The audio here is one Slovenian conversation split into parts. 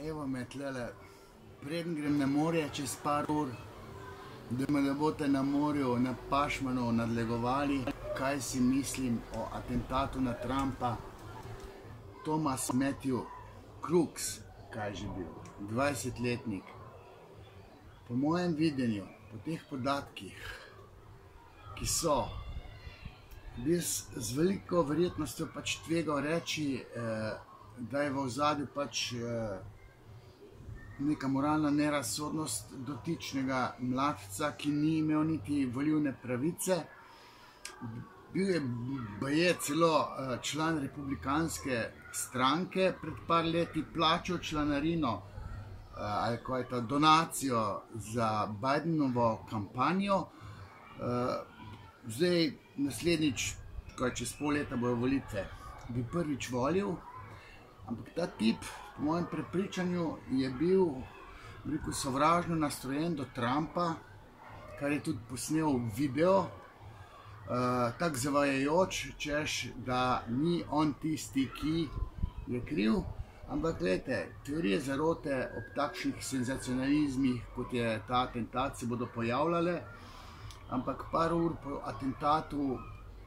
Evo me tlele, preden grem na morje čez par ur, da me ne boste na morju na Pašmanu nadlegovali, kaj si mislim o atentatu na Trumpa. Thomas Matthew Crooks, kaj je že bil, 20-letnik. Po mojem videnju, po teh podatkih, ki so, bi z veliko verjetnostjo pač tvegal reči, da je v ozadju pač neka moralna nerazsodnost dotičnega mladca, ki ni imel niti volilne pravice. Bil je baje celo član republikanske stranke, pred par leti plačal članarino ali kaj je ta donacijo za Bidenovo kampanjo. Zdaj naslednjič, kaj čez pol leta bojo volitve, bi prvič volil, ampak ta tip, po mojem prepričanju, je bil, rekel, sovražno nastrojen do Trumpa, kar je tudi posnel video, tako zavajajoč, češ, da ni on tisti, ki je kriv. Ampak gledajte, teorije zarote ob takšnih senzacionalizmih, kot je ta atentat, se bodo pojavljale, ampak par ur po atentatu,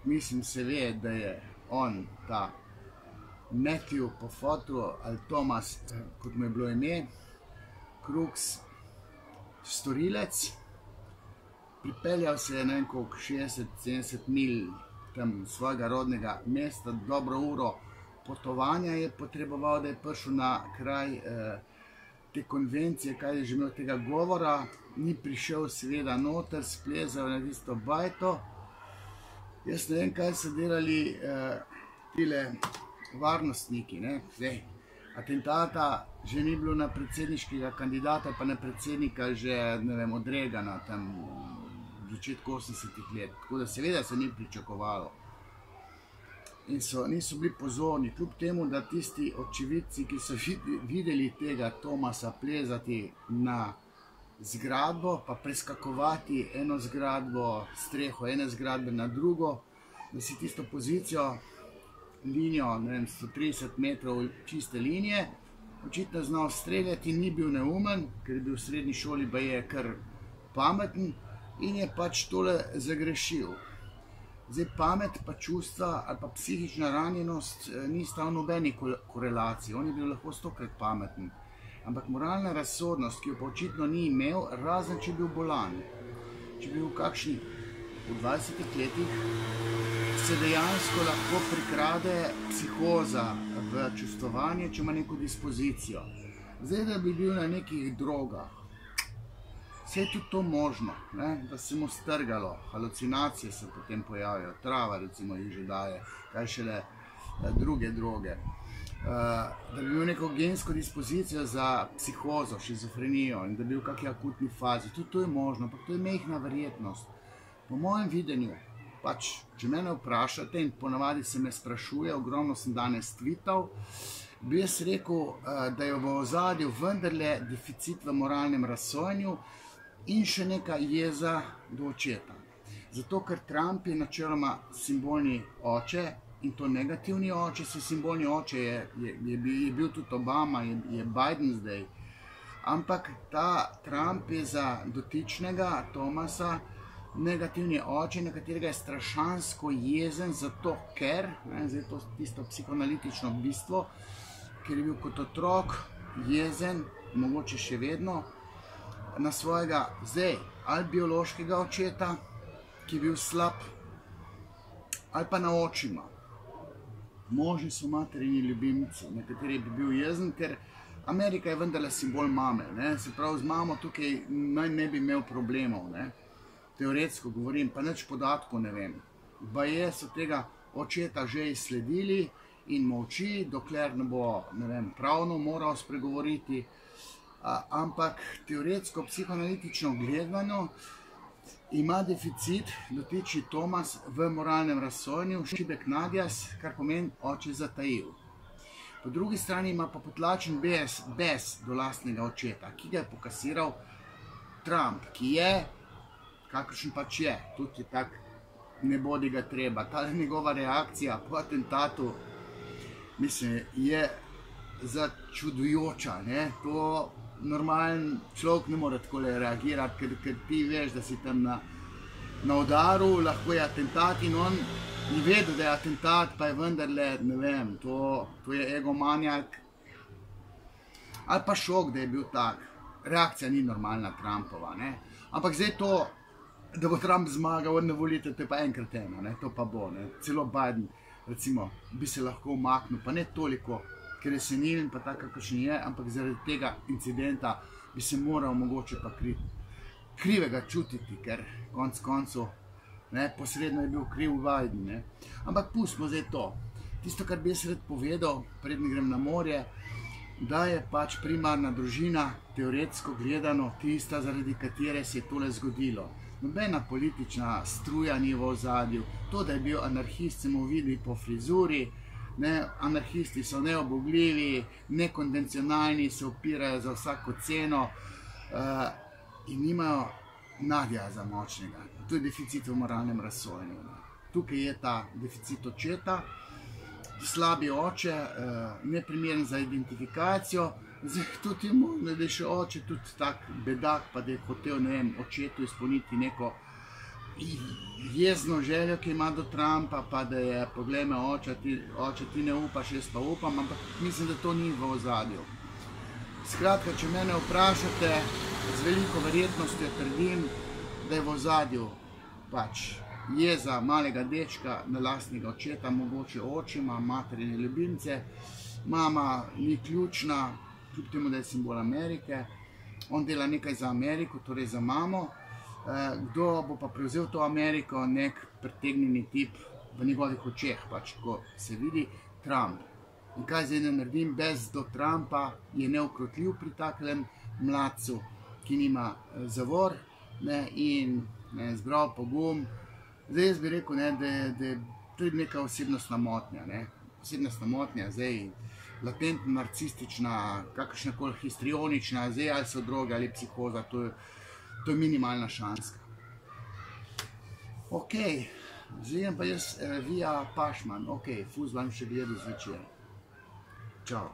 mislim, se ve, da je on, ta Matthew po fotu, ali Thomas, kot mu je bilo ime, Crooks, storilec. Pripeljal se je, ne vem koliko, 60-70 mil tam svojega rodnega mesta, dobro uro potovanja je potreboval, da je prišel na kraj te konvencije, kaj je že imel tega govora, ni prišel seveda noter, splezal na tisto bajto. Jaz ne vem, kaj so delali tile varnostniki, ne? Zdaj, atentata že ni bilo na predsedniškega kandidata, pa na predsednika že, ne vem, od Reagana, tam v začetku 80-ih let, tako da seveda se ni pričakovalo. In niso bili pozorni, kljub temu, da tisti očividci, ki so videli tega Thomasa plezati na zgradbo, pa preskakovati eno zgradbo, streho ene zgradbe na drugo, da si tisto pozicijo, linijo, ne vem, 130 metrov čiste linije, očitno znal streljati, ni bil neumen, ker je bil v srednji šoli baje kar pameten in je pač tole zagrešil. Zdaj, pamet pa čustva ali pa psihična ranjenost nista v nobeni korelaciji, on je bil lahko 100-krat pameten. Ampak moralna razsodnost, ki jo pa očitno ni imel, razen če je bil bolan. Če je bil v kakšni, v 20 letih, se dejansko lahko prikrade psihoza v čustvovanje, če ima neko dispozicijo. Zdaj, da bi bil na nekih drogah, vse je tudi to možno, ne? Da se mu strgalo, halucinacije se potem pojavijo, trava recimo jih že daje, kaj šele druge droge. Da bi imel neko gensko dispozicijo za psihozo, šizofrenijo in da bi bil v kakšni akutni fazi, tudi to je možno, ampak to je majhna verjetnost. Po mojem videnju, pač, če mene vprašate in ponavadi se me sprašuje, ogromno sem danes tweetal, bi jaz rekel, da je v ozadju vendarle deficit v moralnem razsojanju in še neka jeza do očeta. Zato, ker Trump je načeloma simbolni oče in to negativni oče, se simbolni oče je bil tudi Obama, je Biden zdaj. Ampak ta Trump je za dotičnega Thomasa negativni oče, na katerega je strašansko jezen, zato ker, zdaj to tisto psihoanalitično bistvo, ker je bil kot otrok jezen, mogoče še vedno, na svojega zdaj ali biološkega očeta, ki je bil slab, ali pa na očima. Možni so materini ljubimci, na kateri bi bil jezen, ker Amerika je vendarle simbol mame, ne? Se pravi, z mamo tukaj ne bi imel problemov, ne? Teoretsko govorim, pa nič podatkov ne vem. Baje so tega očeta že izsledili in molči, dokler ne bo, ne vem, pravno moral spregovoriti, ampak teoretsko, psihoanalitično gledano, ima deficit dotični Thomas v moralnem razsojanju, šibek nadjaz, kar pomeni oče zatajil. Po drugi strani ima pa potlačen bes do lastnega očeta, ki ga je pokasiral Trump, ki je, kakršen pač je, tudi je tak, ne bodi ga treba. Ta njegova reakcija po atentatu, mislim, je začudujoča, ne? To normalen človek ne more tako reagirati, ker ti veš, da si tam na udaru, lahko je atentat in on ni vedel, da je atentat, pa je vendarle, ne vem, to je egomanjak ali pa šok, da je bil tak. Reakcija ni normalna Trumpova, ne? Ampak zdaj to, da bo Trump zmagal na volitvah, to je pa enkrat eno, ne? To pa bo, ne? Celo Biden, recimo, bi se lahko umaknil, pa ne toliko, ker je senilen, pa tako, kakšen je, ampak zaradi tega incidenta bi se moral mogoče pa krivega čutiti, ker konec koncev, ne, posredno je bil kriv Biden, ne. Ampak pustimo zdaj to. Tisto, kar bi jaz rad povedal, preden grem na morje, da je pač primarna družina, teoretsko gledano, tista, zaradi katere se je tole zgodilo. Nobena politična struja ni v ozadju. To, da je bil anarhist, smo videli po frizuri, ne, anarhisti so neobogljivi, nekonvencionalni, se opirajo za vsako ceno in nimajo nadja za močnega. To je deficit v moralnem razsojanju. Tukaj je ta deficit očeta, slabi oče, neprimeren za identifikacijo. Zdaj, tudi je možno, da je še oče tudi tak bedak, pa da je hotel, ne vem, očetu izpolniti neko jezno željo, ki ima do Trumpa, pa da je, poglej me, oče, ti ne upaš, jaz pa upam, ampak mislim, da to ni v ozadju. Skratka, če mene vprašate, z veliko verjetnostjo trdim, da je v ozadju pač jeza malega dečka na lastnega očeta, mogoče očima, materine ljubimce. Mama ni ključna, kljub temu, da je simbol Amerike. On dela nekaj za Ameriko, torej za mamo. Kdo bo pa prevzel to Ameriko, nek pretegnjeni tip v njegovih očeh, pač, ko se vidi Trump. In kaj zdaj ne naredim, bez do Trumpa je neukrotljiv pri taklem mladcu, ki nima zavor, ne, in zbral pogum. Zdaj jaz bi rekel, ne, da je tudi neka osebnostna motnja, ne. Osebnostna motnja, zdaj latentno narcistična, kakršnakoli histrionična, zdaj ali so droge ali psihoza, to je minimalna šanska. Ok, zdaj pa jaz Via Pašman, ok, fuzbal še gledal zvečer. Čau.